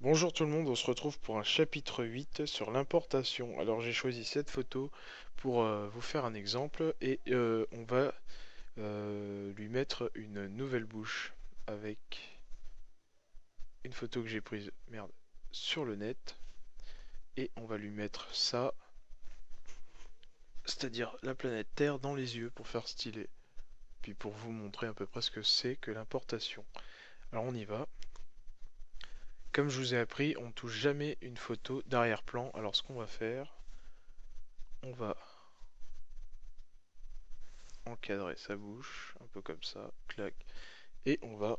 Bonjour tout le monde, on se retrouve pour un chapitre 8 sur l'importation. Alors j'ai choisi cette photo pour vous faire un exemple et on va lui mettre une nouvelle bouche avec une photo que j'ai prise, merde, sur le net et on va lui mettre ça, c'est-à-dire la planète Terre dans les yeux pour faire stylé, puis pour vous montrer à peu près ce que c'est que l'importation. Alors on y va. Comme je vous ai appris, on ne touche jamais une photo d'arrière-plan. Alors ce qu'on va faire, on va encadrer sa bouche, un peu comme ça, clac, et on va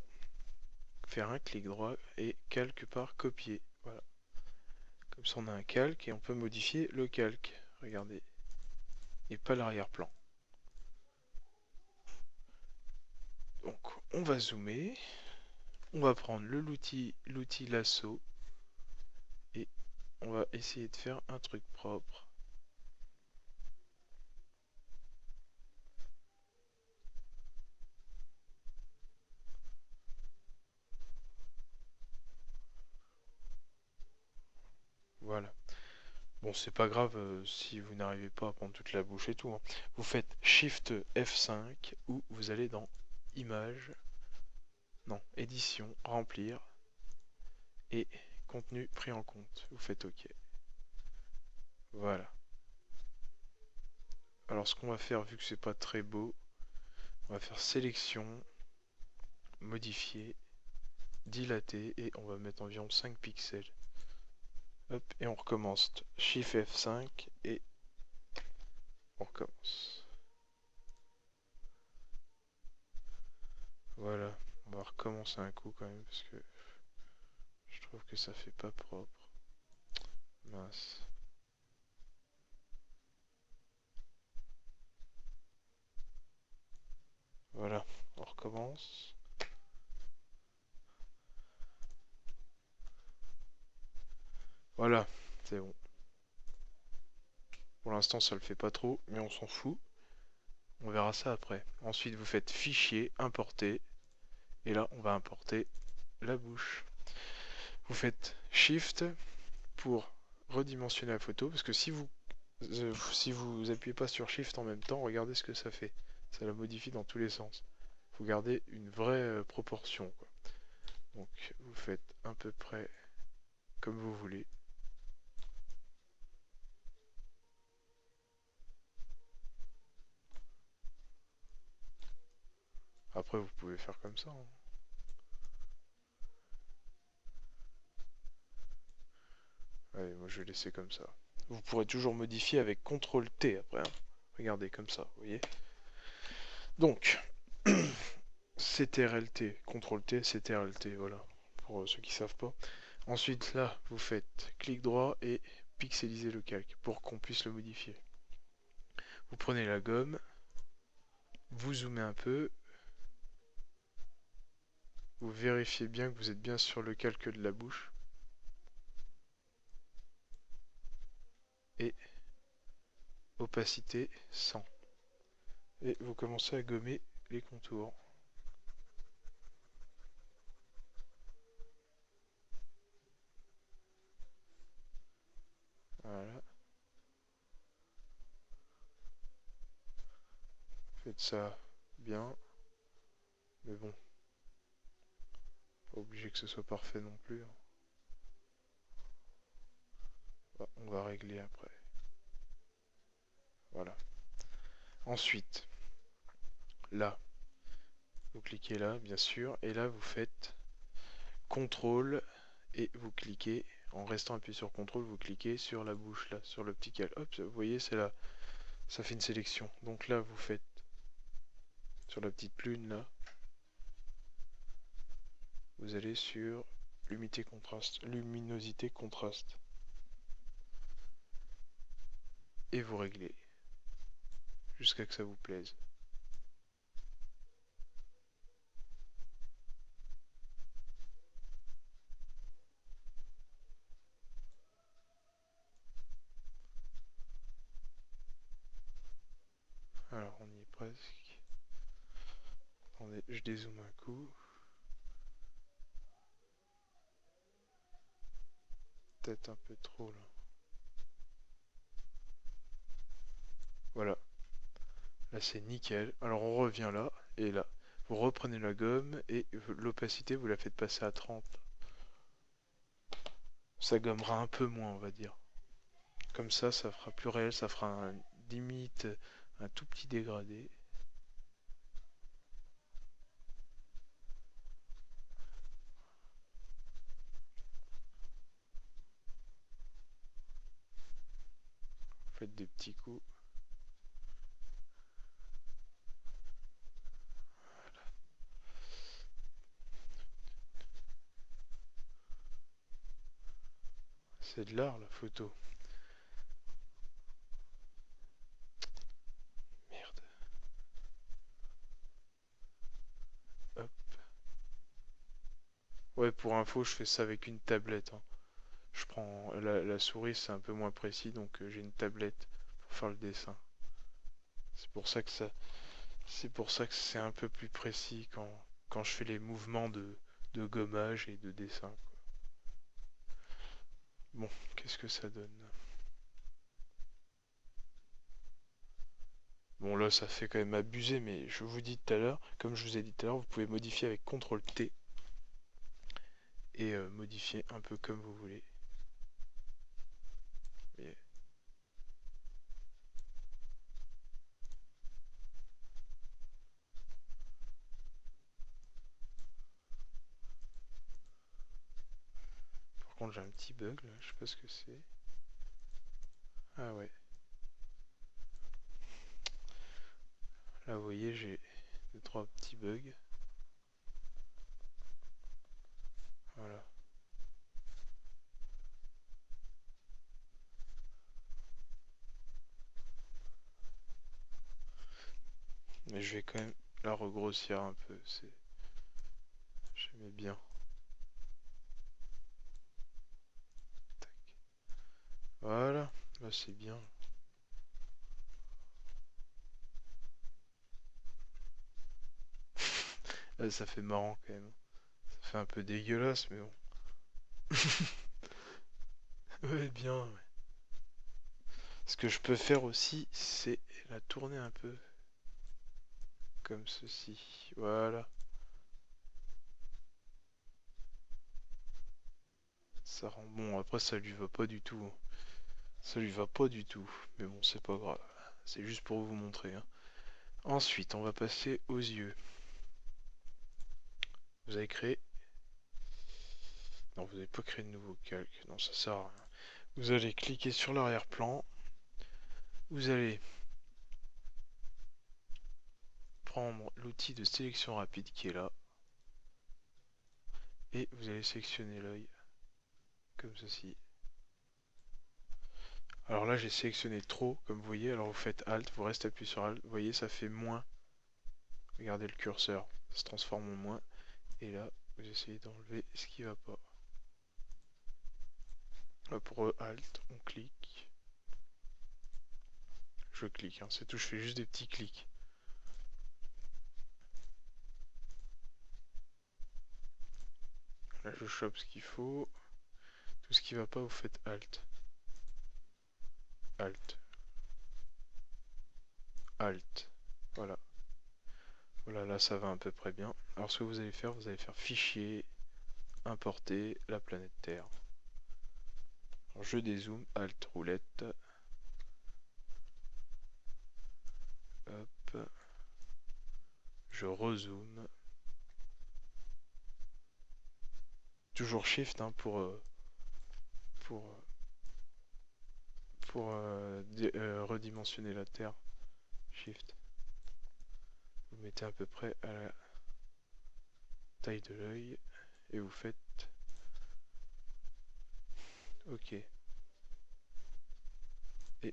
faire un clic droit et calque par copier. Voilà. Comme ça on a un calque et on peut modifier le calque. Regardez. Et pas l'arrière-plan. Donc on va zoomer. On va prendre l'outil lasso et on va essayer de faire un truc propre. Voilà. Bon, c'est pas grave si vous n'arrivez pas à prendre toute la bouche et tout, hein. Vous faites Shift F5 ou vous allez dans Images, non, Édition, Remplir et Contenu pris en compte. Vous faites OK. Voilà. Alors ce qu'on va faire, vu que c'est pas très beau, on va faire Sélection, Modifier, Dilater et on va mettre environ 5 pixels. Hop, et on recommence. Shift F5 et on recommence. Voilà. On va recommencer un coup quand même parce que je trouve que ça fait pas propre. Mince. Voilà, on recommence. Voilà, c'est bon. Pour l'instant, ça le fait pas trop, mais on s'en fout. On verra ça après. Ensuite, vous faites Fichier, Importer. Et là, on va importer la bouche. Vous faites Shift pour redimensionner la photo, parce que si vous appuyez pas sur Shift en même temps, regardez ce que ça fait. Ça la modifie dans tous les sens. Faut garder une vraie proportion, quoi. Donc, vous faites à peu près comme vous voulez. Après, vous pouvez faire comme ça, hein. Allez, moi je vais laisser comme ça. Vous pourrez toujours modifier avec CTRL T après, hein. Regardez comme ça, vous voyez. Donc, CTRL-T, CTRL-T, CTRL-T, voilà, pour ceux qui savent pas. Ensuite, là, vous faites clic droit et pixeliser le calque pour qu'on puisse le modifier. Vous prenez la gomme, vous zoomez un peu, vous vérifiez bien que vous êtes bien sur le calque de la bouche et opacité 100. Et vous commencez à gommer les contours. Voilà, faites ça bien, mais bon, pas obligé que ce soit parfait non plus, hein. On va régler après. Voilà. Ensuite, là, vous cliquez là, bien sûr, et là vous faites CTRL et vous cliquez, en restant appuyé sur CTRL, vous cliquez sur la bouche là, sur le petit cal. Hop, vous voyez, c'est là, ça fait une sélection. Donc là, vous faites sur la petite lune là, vous allez sur luminosité contraste et vous réglez jusqu'à que ça vous plaise. Alors on y est presque. Attendez, je dézoome un coup. peut-être un peu trop là. Voilà, là c'est nickel. Alors on revient là, et là. Vous reprenez la gomme, et l'opacité, vous la faites passer à 30. Ça gommera un peu moins, on va dire. Comme ça fera plus réel, ça fera limite un tout petit dégradé. Faites des petits coups. C'est de l'art la photo. Merde. Hop. Ouais, pour info, je fais ça avec une tablette, hein. Je prends la souris, c'est un peu moins précis, donc j'ai une tablette pour faire le dessin. C'est pour ça que c'est un peu plus précis quand je fais les mouvements de gommage et de dessin, quoi. Bon, qu'est-ce que ça donne? Bon, là, ça fait quand même abusé, mais je vous dis tout à l'heure, comme je vous ai dit tout à l'heure, vous pouvez modifier avec CTRL T et modifier un peu comme vous voulez. Mais par contre, j'ai un petit bug là, je sais pas ce que c'est. Ah ouais, là, vous voyez, j'ai deux, trois petits bugs. Voilà. Mais je vais quand même la regrossir un peu, J'aimais bien. Tac. Voilà, là c'est bien. Là, ça fait marrant quand même. Ça fait un peu dégueulasse, mais bon. Ouais, bien, ouais. Ce que je peux faire aussi, c'est la tourner un peu comme ceci. Voilà. Ça rend bon. Après, ça lui va pas du tout, hein. Ça lui va pas du tout. Mais bon, c'est pas grave. C'est juste pour vous montrer, hein. Ensuite, on va passer aux yeux. Vous avez créé... Non, vous n'avez pas créé de nouveau calque. Non, ça sert à rien. Vous allez cliquer sur l'arrière-plan. Vous allez prendre l'outil de sélection rapide qui est là. Et vous allez sélectionner l'œil. Comme ceci. Alors là, j'ai sélectionné trop, comme vous voyez. Alors vous faites Alt, vous restez appuyé sur Alt. Vous voyez, ça fait moins. Regardez le curseur. Ça se transforme en moins. Et là, vous essayez d'enlever ce qui va pas. Là, pour Alt, on clique. Je clique, hein, c'est tout, je fais juste des petits clics. Là, je chope ce qu'il faut. Tout ce qui va pas, vous faites Alt. Alt. Alt. Voilà. Voilà, là, ça va à peu près bien. Alors, ce que vous allez faire Fichier, Importer la planète Terre. Alors, je dézoome, Alt, roulette. Hop. Je rezoome. Toujours Shift, hein, pour, redimensionner la Terre. Shift. Vous mettez à peu près à la taille de l'œil et vous faites OK. Et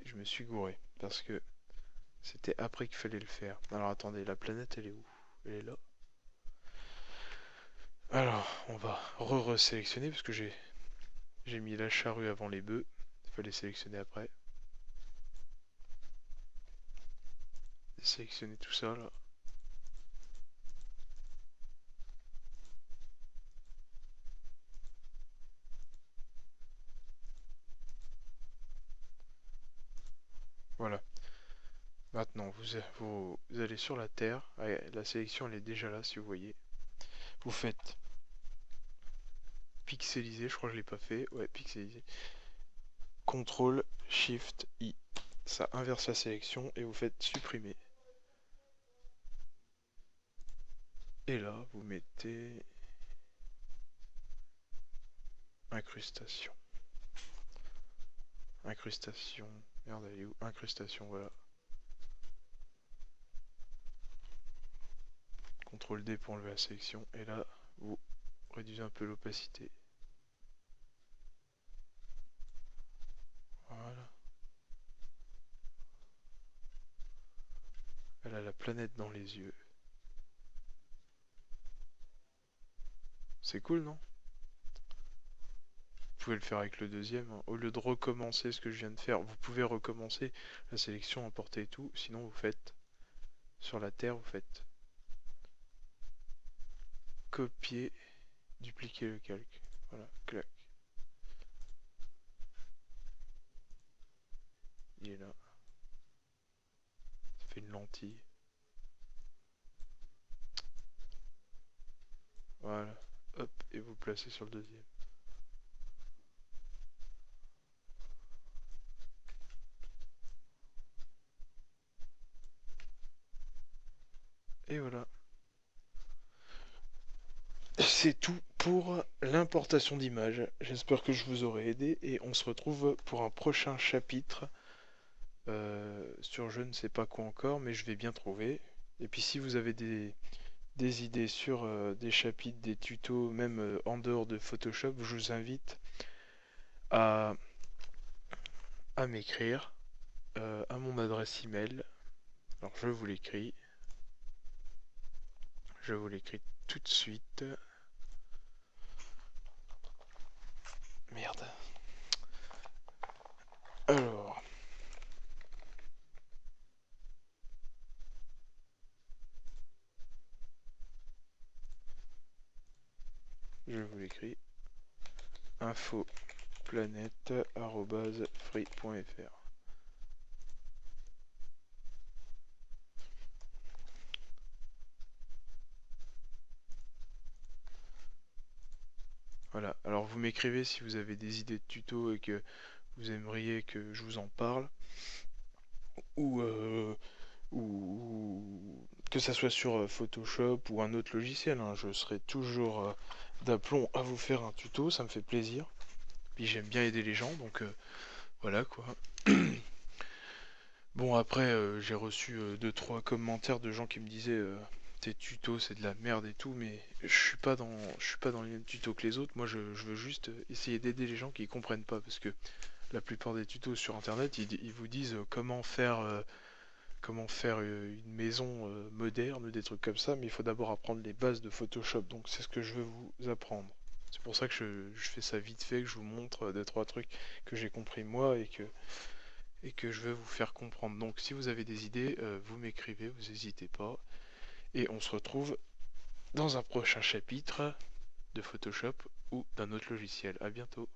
je me suis gouré parce que c'était après qu'il fallait le faire. Alors attendez, la planète elle est où? Elle est là. Alors on va re-resélectionner parce que j'ai mis la charrue avant les bœufs. Il fallait sélectionner après. Sélectionner tout ça là. Voilà. Maintenant, vous allez sur la terre. Ouais, la sélection, elle est déjà là, si vous voyez. Vous faites pixeliser, je crois que je l'ai pas fait. Ouais, pixeliser. CTRL, SHIFT, I. Ça inverse la sélection et vous faites supprimer. Et là, vous mettez incrustation. Incrustation. Merde, elle est où? Incrustation, voilà. CTRL D pour enlever la sélection. Et là, vous réduisez un peu l'opacité. Voilà. Elle a la planète dans les yeux. C'est cool, non? Vous pouvez le faire avec le deuxième, hein. Au lieu de recommencer ce que je viens de faire, vous pouvez recommencer la sélection, importer et tout. Sinon, vous faites sur la terre, vous faites copier, dupliquer le calque. Voilà, clac. Il est là. Ça fait une lentille. Voilà. Hop, et vous placez sur le deuxième. Et voilà. C'est tout pour l'importation d'images. J'espère que je vous aurai aidé et on se retrouve pour un prochain chapitre sur je ne sais pas quoi encore, mais je vais bien trouver. Et puis si vous avez des idées sur des chapitres, des tutos, même en dehors de Photoshop, je vous invite à, à m'écrire à mon adresse email. Alors je vous l'écris tout de suite. Merde. Alors, je vous l'écris infoplanète@free.fr. Voilà, alors vous m'écrivez si vous avez des idées de tutos et que vous aimeriez que je vous en parle, ou, ou que ça soit sur Photoshop ou un autre logiciel, hein. Je serai toujours d'aplomb à vous faire un tuto, ça me fait plaisir. Puis j'aime bien aider les gens, donc voilà quoi. Bon après j'ai reçu 2-3 commentaires de gens qui me disaient tes tutos c'est de la merde et tout, mais je suis pas dans les mêmes tutos que les autres. Moi je veux juste essayer d'aider les gens qui comprennent pas, parce que la plupart des tutos sur internet ils vous disent comment faire une maison moderne, des trucs comme ça, mais il faut d'abord apprendre les bases de Photoshop, donc c'est ce que je veux vous apprendre. C'est pour ça que je fais ça vite fait, que je vous montre 2-3 trucs que j'ai compris moi et que je veux vous faire comprendre. Donc si vous avez des idées, vous m'écrivez, vous n'hésitez pas. Et on se retrouve dans un prochain chapitre de Photoshop ou d'un autre logiciel. À bientôt.